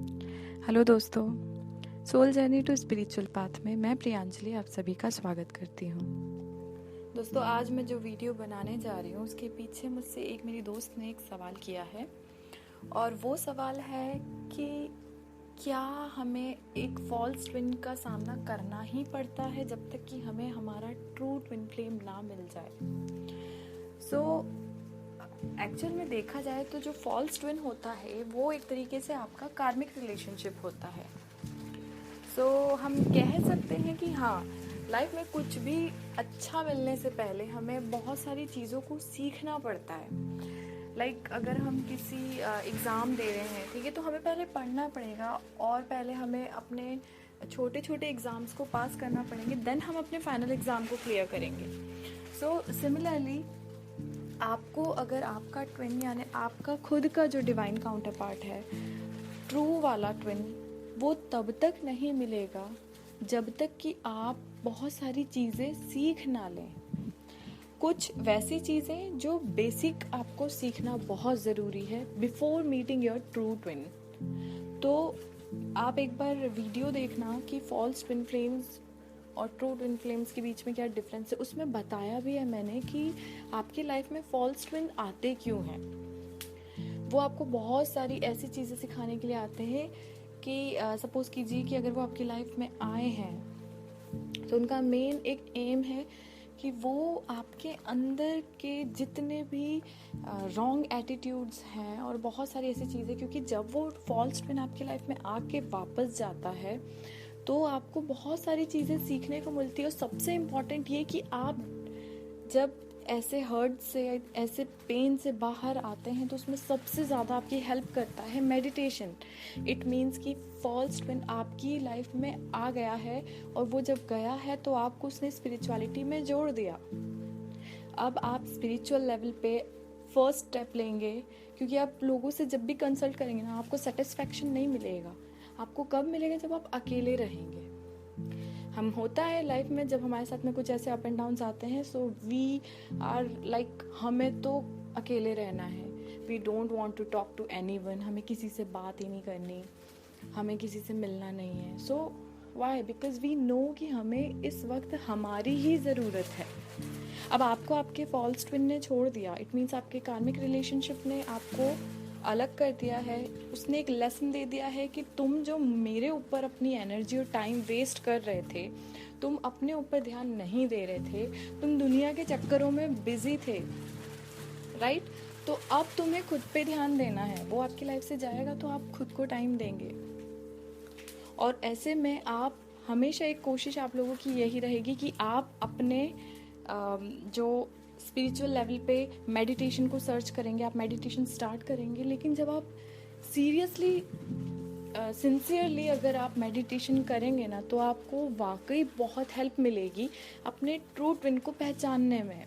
Hello दोस्तों, soul journey to spiritual path में मैं प्रियांजलि आप सभी का स्वागत करती हूँ। दोस्तों, आज मैं जो वीडियो बनाने जा रही हूँ उसके पीछे मुझसे एक मेरी दोस्त ने एक सवाल किया है और वो सवाल है कि क्या हमें एक फॉल्स ट्विन का सामना करना ही पड़ता है जब तक कि हमें हमारा ट्रू ट्विन फ्लेम ना मिल जाए। एक्चुअल में देखा जाए तो जो फॉल्स ट्विन होता है वो एक तरीके से आपका कार्मिक रिलेशनशिप होता है। हम कह सकते हैं कि हाँ, लाइफ में कुछ भी अच्छा मिलने से पहले हमें बहुत सारी चीज़ों को सीखना पड़ता है। अगर हम किसी एग्ज़ाम दे रहे हैं, ठीक है, तो हमें पहले पढ़ना पड़ेगा और पहले हमें अपने छोटे छोटे एग्ज़ाम्स को पास करना पड़ेंगे, देन हम अपने फाइनल एग्ज़ाम को क्लियर करेंगे। सिमिलरली आपको अगर आपका ट्विन यानी आपका खुद का जो डिवाइन काउंटर पार्ट है, ट्रू वाला ट्विन, वो तब तक नहीं मिलेगा जब तक कि आप बहुत सारी चीज़ें सीख ना लें। कुछ वैसी चीज़ें जो बेसिक आपको सीखना बहुत ज़रूरी है before meeting your true twin. तो आप एक बार वीडियो देखना कि फॉल्स ट्विन फ्लेम्स और ट्रू ट्विन फ्लेम्स के बीच में क्या डिफरेंस है। उसमें बताया भी है मैंने कि आपकी लाइफ में फॉल्स ट्विन आते क्यों हैं। वो आपको बहुत सारी ऐसी चीज़ें सिखाने के लिए आते हैं कि सपोज कीजिए कि अगर वो आपकी लाइफ में आए हैं तो उनका मेन एक एम है कि वो आपके अंदर के जितने भी रॉन्ग एटीट्यूड्स हैं और बहुत सारी ऐसी चीज़ें, क्योंकि जब वो फॉल्स ट्विन आपकी लाइफ में आके वापस जाता है तो आपको बहुत सारी चीज़ें सीखने को मिलती है। और सबसे इम्पॉर्टेंट ये कि आप जब ऐसे हर्ट से, ऐसे पेन से बाहर आते हैं तो उसमें सबसे ज़्यादा आपकी हेल्प करता है मेडिटेशन। इट मीन्स कि फॉल्स ट्विन आपकी लाइफ में आ गया है और वो जब गया है तो आपको उसने स्पिरिचुअलिटी में जोड़ दिया। अब आप स्पिरिचुअल लेवल पे फर्स्ट स्टेप लेंगे, क्योंकि आप लोगों से जब भी कंसल्ट करेंगे ना, आपको सेटिस्फैक्शन नहीं मिलेगा। आपको कब मिलेगा? जब आप अकेले रहेंगे। हम होता है लाइफ में जब हमारे साथ में कुछ ऐसे अप एंड डाउन्स आते हैं, सो वी आर लाइक हमें तो अकेले रहना है, we don't want to talk to anyone, हमें किसी से बात ही नहीं करनी, हमें किसी से मिलना नहीं है। So why? Because we know कि हमें इस वक्त हमारी ही ज़रूरत है। अब आपको आपके फॉल्स ट्विन ने छोड़ दिया, इट मीन्स आपके कार्मिक रिलेशनशिप ने आपको अलग कर दिया है। उसने एक लेसन दे दिया है कि तुम जो मेरे ऊपर अपनी एनर्जी और टाइम वेस्ट कर रहे थे, तुम अपने ऊपर ध्यान नहीं दे रहे थे, तुम दुनिया के चक्करों में बिजी थे, राइट? तो अब तुम्हें खुद पे ध्यान देना है। वो आपकी लाइफ से जाएगा तो आप खुद को टाइम देंगे। और ऐसे में आप हमेशा एक कोशिश आप लोगों की यही रहेगी कि आप अपने जो स्पिरिचुअल लेवल पे मेडिटेशन को सर्च करेंगे, आप मेडिटेशन स्टार्ट करेंगे। लेकिन जब आप सीरियसली सिंसियरली अगर आप मेडिटेशन करेंगे ना, तो आपको वाकई बहुत हेल्प मिलेगी अपने ट्रू ट्विन को पहचानने में।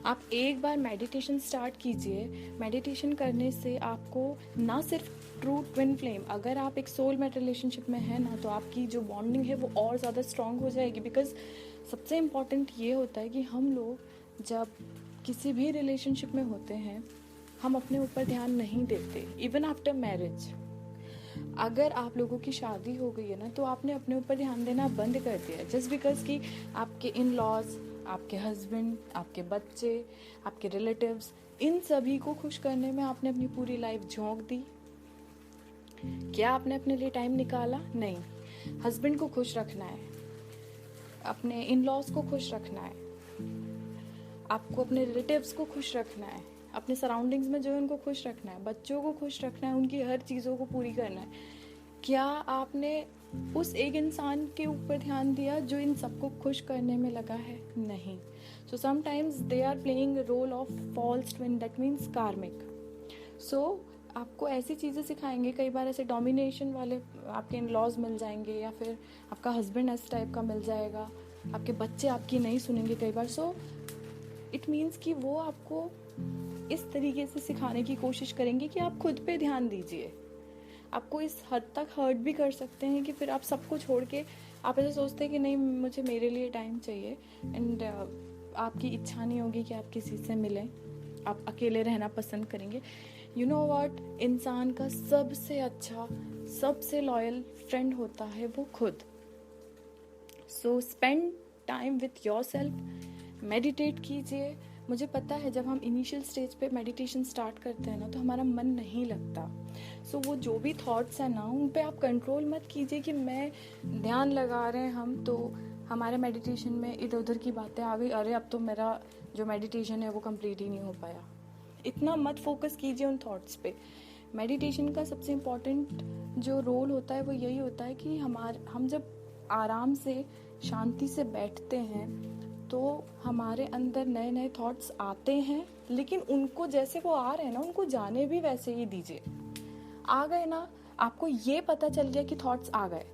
आप एक बार मेडिटेशन स्टार्ट कीजिए। मेडिटेशन करने से आपको ना सिर्फ ट्रू ट्विन फ्लेम, अगर आप एक सोलमेट रिलेशनशिप में है ना, तो आपकी जो बॉन्डिंग है वो और ज़्यादा स्ट्रांग हो जाएगी। बिकॉज सबसे इम्पॉर्टेंट ये होता है कि हम लोग जब किसी भी रिलेशनशिप में होते हैं, हम अपने ऊपर ध्यान नहीं देते। इवन आफ्टर मैरिज, अगर आप लोगों की शादी हो गई है ना, तो आपने अपने ऊपर ध्यान देना बंद कर दिया जस्ट बिकॉज कि आपके इन लॉज, आपके हस्बैंड, आपके बच्चे, आपके रिलेटिव्स, इन सभी को खुश करने में आपने अपनी पूरी लाइफ झोंक दी। क्या आपने अपने लिए टाइम निकाला? नहीं। हस्बैंड को खुश रखना है, अपने इन लॉज को खुश रखना है, आपको अपने रिलेटिव्स को खुश रखना है, अपने सराउंडिंग्स में जो है उनको खुश रखना है, बच्चों को खुश रखना है, उनकी हर चीज़ों को पूरी करना है। क्या आपने उस एक इंसान के ऊपर ध्यान दिया जो इन सबको खुश करने में लगा है? नहीं। So sometimes they are playing role of false twin, that means karmic. So आपको ऐसी चीज़ें सिखाएंगे, कई बार ऐसे डोमिनेशन वाले आपके इन लॉज मिल जाएंगे, या फिर आपका हस्बैंड इस टाइप का मिल जाएगा, आपके बच्चे आपकी नहीं सुनेंगे कई बार। सो इट मीन्स कि वो आपको इस तरीके से सिखाने की कोशिश करेंगे कि आप खुद पे ध्यान दीजिए। आपको इस हद तक हर्ट भी कर सकते हैं कि फिर आप सबको छोड़ के आप ऐसे सोचते हैं कि नहीं, मुझे मेरे लिए टाइम चाहिए, एंड आपकी इच्छा नहीं होगी कि आप किसी से मिलें, आप अकेले रहना पसंद करेंगे। यू नो व्हाट, इंसान का सबसे अच्छा, सबसे लॉयल फ्रेंड होता है वो खुद. So spend time with yourself, meditate कीजिए. मुझे पता है जब हम इनिशियल स्टेज पे मेडिटेशन स्टार्ट करते हैं ना तो हमारा मन नहीं लगता. सो वो जो भी थॉट्स हैं ना उन पे आप कंट्रोल मत कीजिए कि मैं ध्यान लगा रहे हैं हम तो हमारे मेडिटेशन में इधर उधर की बातें आ गई, अरे अब तो मेरा जो मेडिटेशन है वो कंप्लीट ही नहीं हो पाया. इतना मत फोकस कीजिए उन थॉट्स पे. मेडिटेशन का सबसे इम्पोर्टेंट जो रोल होता है वो यही होता है कि हम जब आराम से शांति से बैठते हैं तो हमारे अंदर नए नए थॉट्स आते हैं, लेकिन उनको जैसे वो आ रहे हैं ना उनको जाने भी वैसे ही दीजिए. आ गए ना, आपको ये पता चल गया कि थॉट्स आ गए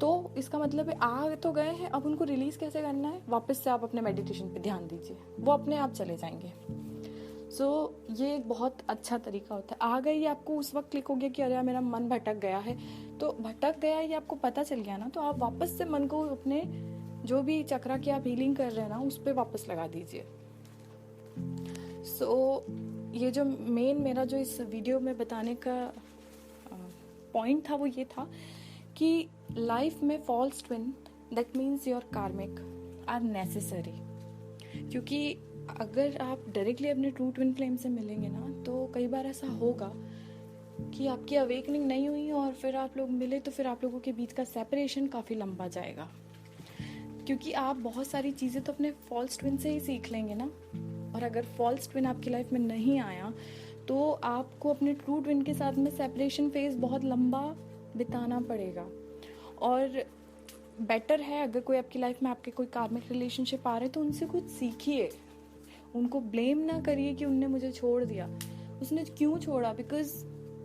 तो इसका मतलब है आ तो गए हैं, अब उनको रिलीज कैसे करना है, वापस से आप अपने मेडिटेशन पे ध्यान दीजिए, वो अपने आप चले जाएंगे. सो ये एक बहुत अच्छा तरीका होता है. आ गए ये आपको उस वक्त क्लिक हो गया कि अरे मेरा मन भटक गया है, तो भटक गया ये आपको पता चल गया ना, तो आप वापस से मन को अपने जो भी चक्रा की आप हीलिंग कर रहे हैं ना उस पर वापस लगा दीजिए. सो ये जो मेन मेरा जो इस वीडियो में बताने का पॉइंट था वो ये था कि लाइफ में false twin, that means your karmic, are necessary. क्योंकि अगर आप डायरेक्टली अपने ट्रू ट्विन फ्लेम से मिलेंगे ना तो कई बार ऐसा होगा कि आपकी अवेकनिंग नहीं हुई और फिर आप लोग मिले तो फिर आप लोगों के बीच का सेपरेशन काफ़ी लंबा जाएगा. क्योंकि आप बहुत सारी चीज़ें तो अपने फॉल्स ट्विन से ही सीख लेंगे ना, और अगर फॉल्स ट्विन आपकी लाइफ में नहीं आया तो आपको अपने ट्रू ट्विन के साथ में सेपरेशन फेज बहुत लंबा बिताना पड़ेगा. और बेटर है अगर कोई आपकी लाइफ में आपके कोई कार्मिक रिलेशनशिप आ रहे हैं तो उनसे कुछ सीखिए. उनको ब्लेम ना करिए कि उनने मुझे छोड़ दिया. उसने क्यों छोड़ा, बिकॉज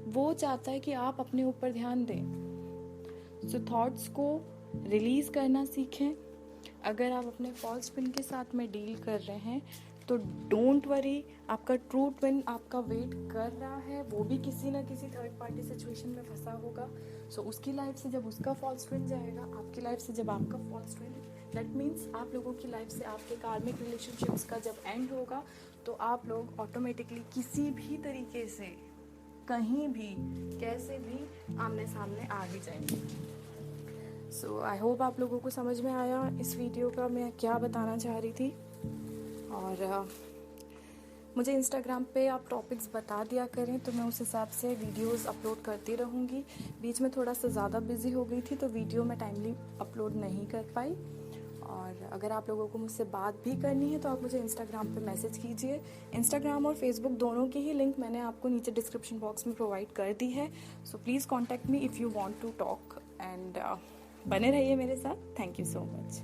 वो चाहता है कि आप अपने ऊपर ध्यान दें. सो थॉट्स को रिलीज करना सीखें. अगर आप अपने फॉल्स ट्विन के साथ में डील कर रहे हैं तो डोंट वरी, आपका ट्रू ट्विन आपका वेट कर रहा है, वो भी किसी ना किसी थर्ड पार्टी सिचुएशन में फंसा होगा. सो उसकी लाइफ से जब उसका फॉल्स ट्विन जाएगा, आपकी लाइफ से जब आपका फॉल्स ट्विन, दैट मीन्स आप लोगों की लाइफ से आपके कार्मिक रिलेशनशिप्स का जब एंड होगा तो आप लोग ऑटोमेटिकली किसी भी तरीके से कहीं भी कैसे भी आमने सामने आ ही जाएंगे. सो आई होप आप लोगों को समझ में आया इस वीडियो का मैं क्या बताना चाह रही थी. और मुझे इंस्टाग्राम पे आप टॉपिक्स बता दिया करें तो मैं उस हिसाब से वीडियोस अपलोड करती रहूँगी. बीच में थोड़ा सा ज़्यादा बिजी हो गई थी तो वीडियो मैं टाइमली अपलोड नहीं कर पाई. और अगर आप लोगों को मुझसे बात भी करनी है तो आप मुझे इंस्टाग्राम पे मैसेज कीजिए. इंस्टाग्राम और फेसबुक दोनों की ही लिंक मैंने आपको नीचे डिस्क्रिप्शन बॉक्स में प्रोवाइड कर दी है. So please contact me if you want to talk. And बने रहिए मेरे साथ. Thank you so much.